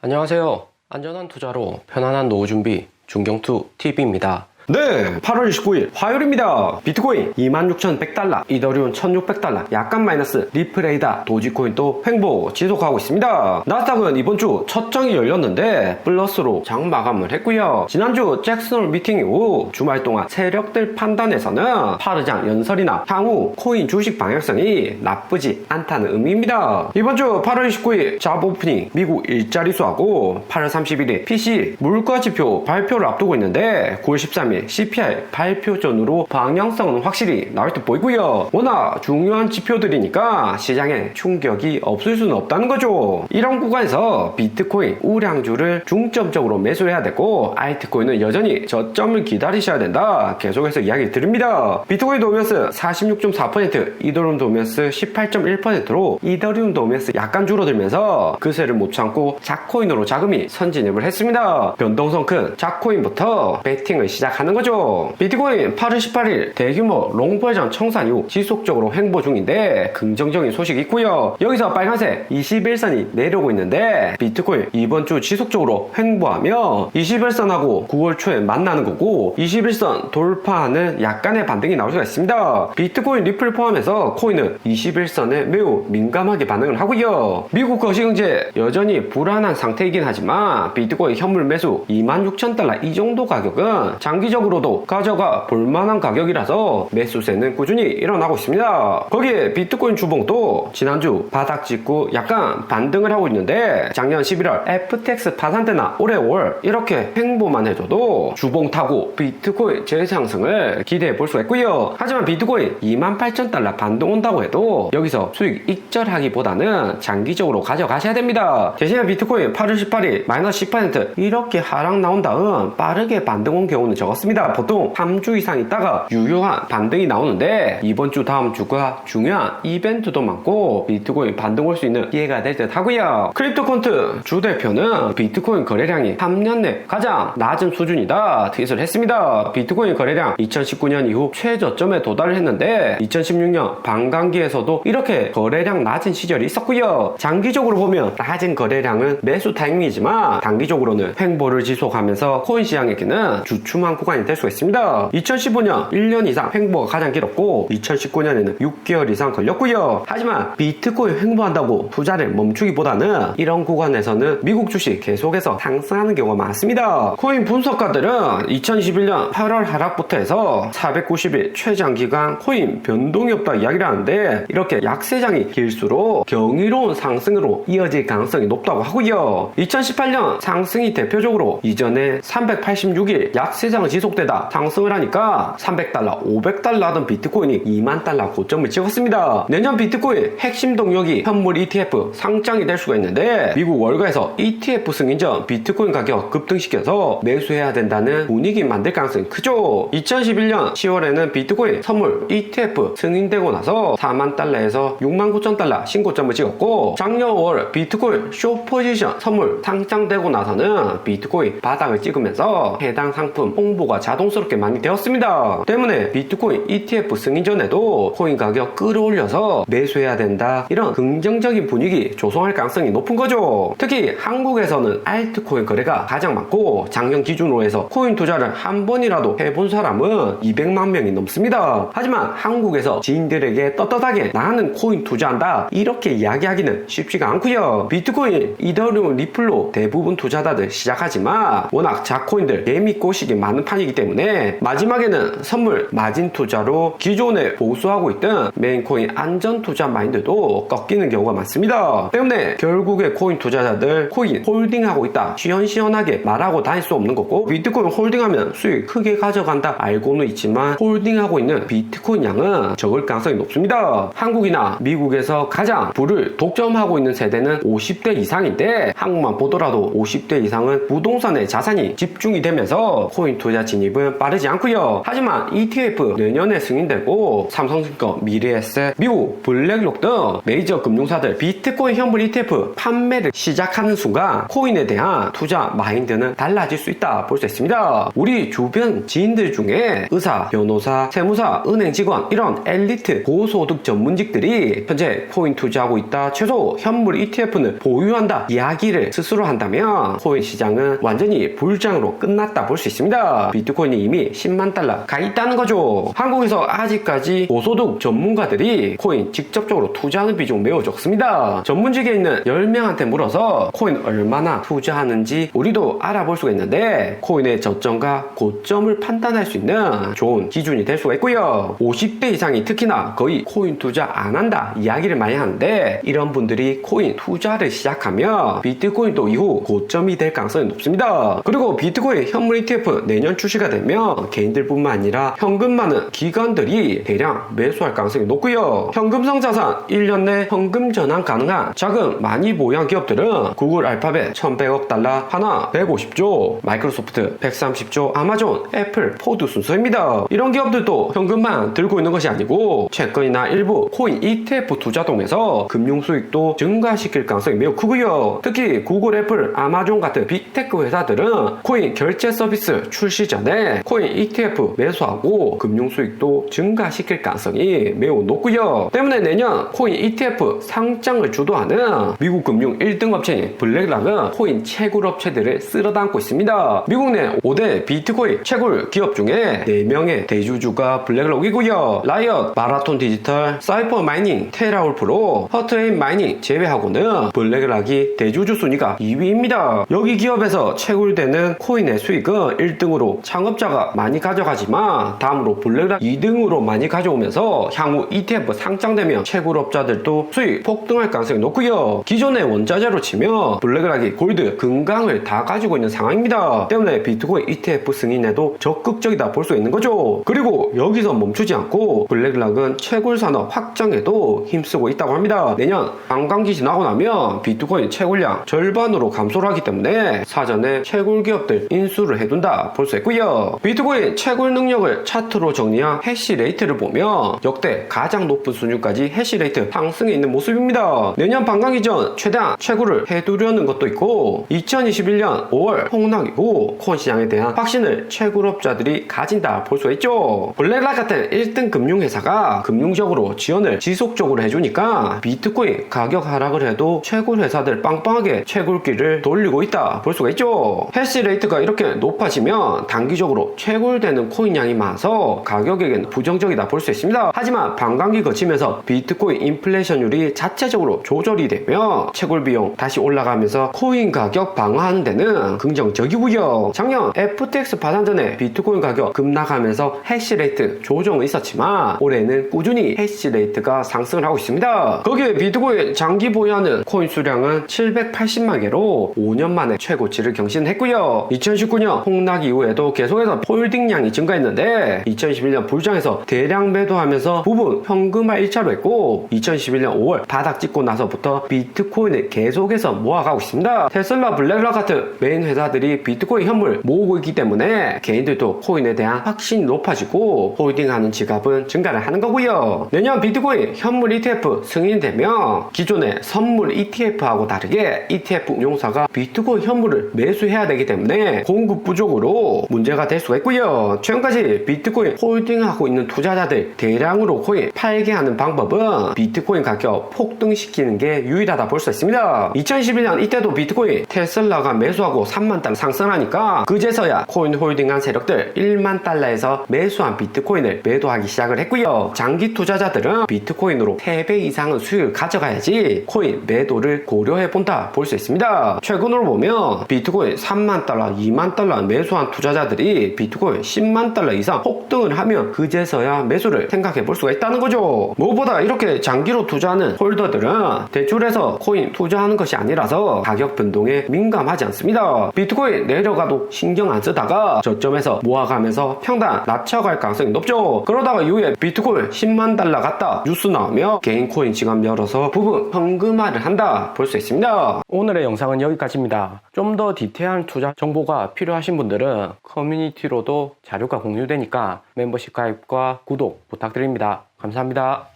안녕하세요. 안전한 투자로 편안한 노후 준비 중경투 TV입니다. 네, 8월 29일 화요일입니다. 비트코인 26,100달러, 이더리움 1,600달러, 약간 마이너스, 리플레이다, 도지코인도 횡보 지속하고 있습니다. 나스닥은 이번 주 첫 장이 열렸는데 플러스로 장 마감을 했고요. 지난주 잭슨홀 미팅 이후 주말 동안 세력들 판단에서는 파르장 연설이나 향후 코인 주식 방향성이 나쁘지 않다는 의미입니다. 이번 주 8월 29일 잡 오프닝 미국 일자리수하고 8월 31일 PC 물가지표 발표를 앞두고 있는데 9월 13일 CPI 발표 전후로 방향성은 확실히 나올 듯 보이고요. 워낙 중요한 지표들이니까 시장에 충격이 없을 수는 없다는 거죠. 이런 구간에서 비트코인 우량주를 중점적으로 매수해야 되고 알트코인은 여전히 저점을 기다리셔야 된다. 계속해서 이야기 드립니다. 비트코인 도미너스 46.4%, 이더리움 도미너스 18.1%로 이더리움 도미너스 약간 줄어들면서 그세를 못 참고 작코인으로 자금이 선진입을 했습니다. 변동성 큰 작코인부터 배팅을 시작하는 거죠. 비트코인 8월 18일 대규모 롱버전 청산 이후 지속적으로 횡보 중인데 긍정적인 소식이 있고요. 여기서 빨간색 21선이 내려오고 있는데 비트코인 이번 주 지속적으로 횡보하며 21선하고 9월 초에 만나는 거고 21선 돌파하는 약간의 반등이 나올 수가 있습니다. 비트코인 리플 포함해서 코인은 21선에 매우 민감하게 반응을 하고요. 미국 거시경제 여전히 불안한 상태이긴 하지만 비트코인 현물 매수 26,000달러 이 정도 가격은 장기적으로도 가져가 볼만한 가격이라서 매수세는 꾸준히 일어나고 있습니다. 거기에 비트코인 주봉도 지난주 바닥 찍고 약간 반등을 하고 있는데 작년 11월 FTX 파산 때나 올해 5월 이렇게 횡보만 해줘도 주봉 타고 비트코인 재상승을 기대해 볼 수가 있고요. 하지만 비트코인 28,000달러 반등 온다고 해도 여기서 수익 익절하기보다는 장기적으로 가져가셔야 됩니다. 대신에 비트코인 8월 18일 마이너스 10% 이렇게 하락 나온 다음 빠르게 반등 온 경우는 적었습니다. 보통 3주 이상 있다가 유효한 반등이 나오는데 이번 주 다음 주가 중요한 이벤트도 많고 비트코인 반등 올 수 있는 기회가 될 듯 하고요. 크립토콘트 주 대표는 비트코인 거래량이 3년 내 가장 낮은 수준이다 트윗을 했습니다. 비트코인 거래량 2019년 이후 최저점에 도달을 했는데 2016년 반감기에서도 이렇게 거래량 낮은 시절이 있었고요. 장기적으로 보면 낮은 거래량은 매수 타이밍이지만 단기적으로는 횡보를 지속하면서 코인 시장에게는 주춤한 구간이 될 수가 있습니다. 2015년 1년 이상 횡보가 가장 길었고 2019년에는 6개월 이상 걸렸고요. 하지만 비트코인 횡보한다고 투자를 멈추기보다는 이런 구간에서는 미국 주식 계속해서 상승하는 경우가 많습니다. 코인 분석가들은 2021년 8월 하락부터 해서 490일 최장기간 코인 변동이 없다 이야기를 하는데 이렇게 약세장이 길수록 경이로운 상승으로 이어질 가능성이 높다고 하고요. 2018년 상승이 대표적으로 이전에 386일 약세장을 지속되다 상승을 하니까 300달러, 500달러 하던 비트코인이 2만 달러 고점을 찍었습니다. 내년 비트코인 핵심 동력이 현물 ETF 상장이 될 수가 있는데 미국 월가에서 ETF 승인전 비트코인 가격 급등시켜서 매수해야 된다는 분위기 만들 가능성이 크죠. 2011년 10월에는 비트코인 선물 ETF 승인되고 나서 4만 달러에서 6만 9천 달러 신고점을 찍었고 작년 5월 비트코인 숏 포지션 선물 상장되고 나서는 비트코인 바닥을 찍으면서 해당 상품 홍보가 자동스럽게 많이 되었습니다. 때문에 비트코인 ETF 승인 전에도 코인 가격 끌어올려서 매수해야 된다 이런 긍정적인 분위기 조성할 가능성이 높은 거죠. 특히 한국에서는 알트코인 거래가 가장 많고 작년 기준으로 해서 코인 투자를 한 번이라도 해본 사람은 200만 명이 넘습니다. 하지만 한국에서 지인들에게 떳떳하게 나는 코인 투자한다 이렇게 이야기하기는 쉽지가 않고요. 비트코인, 이더리움, 리플로 대부분 투자자들 시작하지만 워낙 작코인들 개미 꼬식이 많은 판이기 때문에 마지막에는 선물 마진 투자로 기존에 보수하고 있던 메인코인 안전 투자 마인드도 꺾이는 경우가 많습니다. 때문에 결국에 코인 투자자들 코인 홀딩하고 있다 시원시원하게 말하고 다닐 수 없는 거고 비트코인 홀딩하면 수익 크게 가져간다 알고는 있지만 홀딩하고 있는 비트코인 양은 적을 가능성이 높습니다. 한국이나 미국에서 가장 부를 독점하고 있는 세대는 50대 이상인데 한국만 보더라도 50대 이상은 부동산에 자산이 집중이 되면서 코인 투자 투자 진입은 빠르지 않고요. 하지만 ETF 내년에 승인되고 삼성증권, 미래에셋, 미국, 블랙록 등 메이저 금융사들 비트코인 현물 ETF 판매를 시작하는 순간 코인에 대한 투자 마인드는 달라질 수 있다 볼 수 있습니다. 우리 주변 지인들 중에 의사, 변호사, 세무사, 은행 직원 이런 엘리트 고소득 전문직들이 현재 코인 투자하고 있다, 최소 현물 ETF는 보유한다 이야기를 스스로 한다면 코인 시장은 완전히 불장으로 끝났다 볼 수 있습니다. 비트코인이 이미 10만 달러 가 있다는 거죠. 한국에서 아직까지 고소득 전문가들이 코인 직접적으로 투자하는 비중 매우 적습니다. 전문직에 있는 10명한테 물어서 코인 얼마나 투자하는지 우리도 알아볼 수가 있는데 코인의 저점과 고점을 판단할 수 있는 좋은 기준이 될 수가 있고요. 50대 이상이 특히나 거의 코인 투자 안 한다 이야기를 많이 하는데 이런 분들이 코인 투자를 시작하면 비트코인도 이후 고점이 될 가능성이 높습니다. 그리고 비트코인 현물 ETF 내년 출시가 되면 개인들뿐만 아니라 현금 많은 기관들이 대량 매수할 가능성이 높고요. 현금성 자산 1년 내 현금 전환 가능한 자금 많이 보유한 기업들은 구글 알파벳 1100억 달러, 하나 150조, 마이크로소프트 130조, 아마존, 애플, 포드 순서입니다. 이런 기업들도 현금만 들고 있는 것이 아니고 채권이나 일부 코인 ETF 투자 통해서 금융 수익도 증가시킬 가능성이 매우 크고요. 특히 구글, 애플, 아마존 같은 빅테크 회사들은 코인 결제 서비스 출시 전에 코인 ETF 매수하고 금융 수익도 증가시킬 가능성이 매우 높고요. 때문에 내년 코인 ETF 상장을 주도하는 미국 금융 1등 업체인 블랙락은 코인 채굴 업체들을 쓸어담고 있습니다. 미국 내 5대 비트코인 채굴 기업 중에 4명의 대주주가 블랙락이고요. 라이엇, 마라톤 디지털, 사이퍼 마이닝, 테라울프로, 허트에임 마이닝 제외하고는 블랙락이 대주주 순위가 2위입니다. 여기 기업에서 채굴되는 코인의 수익은 1등으로 창업자가 많이 가져가지만 다음으로 블랙락 2등으로 많이 가져오면서 향후 ETF 상장되면 채굴업자들도 수익 폭등할 가능성이 높고요. 기존의 원자재로 치면 블랙락이 골드, 금강을 다 가지고 있는 상황입니다. 때문에 비트코인 ETF 승인에도 적극적이다 볼 수 있는 거죠. 그리고 여기서 멈추지 않고 블랙락은 채굴 산업 확장에도 힘쓰고 있다고 합니다. 내년 관광기 지나고 나면 비트코인 채굴량 절반으로 감소를 하기 때문에 사전에 채굴 기업들 인수를 해둔다 볼 수 있고요. 비트코인 채굴 능력을 차트로 정리한 해시레이트를 보면 역대 가장 높은 수준까지 해시레이트 상승해 있는 모습입니다. 내년 관광기 전 최대한 채굴을 해두려는 것도 있고 2021년 5월 폭락이고 코인 시장에 대한 확신을 채굴업자들이 가진다 볼 수 있죠. 블랙락 같은 1등 금융회사가 금융적으로 지원을 지속적으로 해주니까 비트코인 가격 하락을 해도 채굴 회사들 빵빵하게 채굴기를 돌리고 있다 볼 수가 있죠. 해시레이트가 이렇게 높아지면 단기적으로 채굴되는 코인량이 많아서 가격에겐 부정적이다 볼 수 있습니다. 하지만 반감기 거치면서 비트코인 인플레이션율이 자체적으로 조절이 되면 채굴 비용 다시 올라가면서 코인 가격 방어하는 데는 긍정적이고요. 작년 FTX 파산 전에 비트코인 가격 급락하면서 해시레이트 조정은 있었지만 올해는 꾸준히 해시레이트가 상승을 하고 있습니다. 거기에 비트코인 장기 보유하는 코인 수량은 780만 개로 5년 만에 최고치를 경신했고요. 2019년 폭락 이후에도 계속해서 홀딩량이 증가했는데 2021년 불장에서 대량 매도하면서 부분 현금화 1차로 했고 2021년 5월 바닥 찍고 나서부터 비트코인을 계속해서 모아가고 있습니다. 테슬라, 블랙락 같은 메인 회사들이 비트코인 현물 모으고 있기 때문에 개인들도 코인에 대한 확신이 높아지고 홀딩하는 지갑은 증가를 하는 거고요. 내년 비트코인 현물 ETF 승인되면 기존의 선물 ETF하고 다르게 ETF 운용사가 비트코인 현물을 매수해야 되기 때문에 공급 부족으로 문제가 될 수가 있고요. 최근까지 비트코인 홀딩하고 있는 투자자들 대량으로 코인 팔게 하는 방법은 비트코인 가격 폭등시키는 게 유일하다 볼 수 있습니다. 2021년 이때도 비트코인 테슬라가 매수하고 3만 달러 상승하니까 그제서야 코인 홀딩한 세력들 1만 달러에서 매수한 비트코인을 매도하기 시작을 했고요. 장기 투자자들은 비트코인으로 3배 이상의 수익을 가져가야지 코인 매도를 고려해 본다 볼 수 있습니다. 최근으로 보면 비트코인 3만 달러, 2만 달러 매수한 투자자들이 비트코인 10만 달러 이상 폭등을 하면 그제서야 매수를 생각해 볼 수가 있다는 거죠. 무엇보다 이렇게 장기로 투자하는 홀더들은 대출해서 코인 투자하는 것이 아니라서 가격 변동에 민감하지 않습니다. 비트코인 내려가도 신경 안 쓰다가 저점에서 모아가면서 평단 낮춰갈 가능성이 높죠. 그러다가 이후에 비트코인 10만 달러 갔다 뉴스 나오며 개인 코인 지갑 열어서 부분 현금화를 한다 볼 수 있습니다. 오늘의 영상은 여기까지입니다. 좀 더 디테일한 투자 정보가 필요하신 분들은 커뮤니티로도 자료가 공유되니까 멤버십 가입과 구독 부탁드립니다. 감사합니다.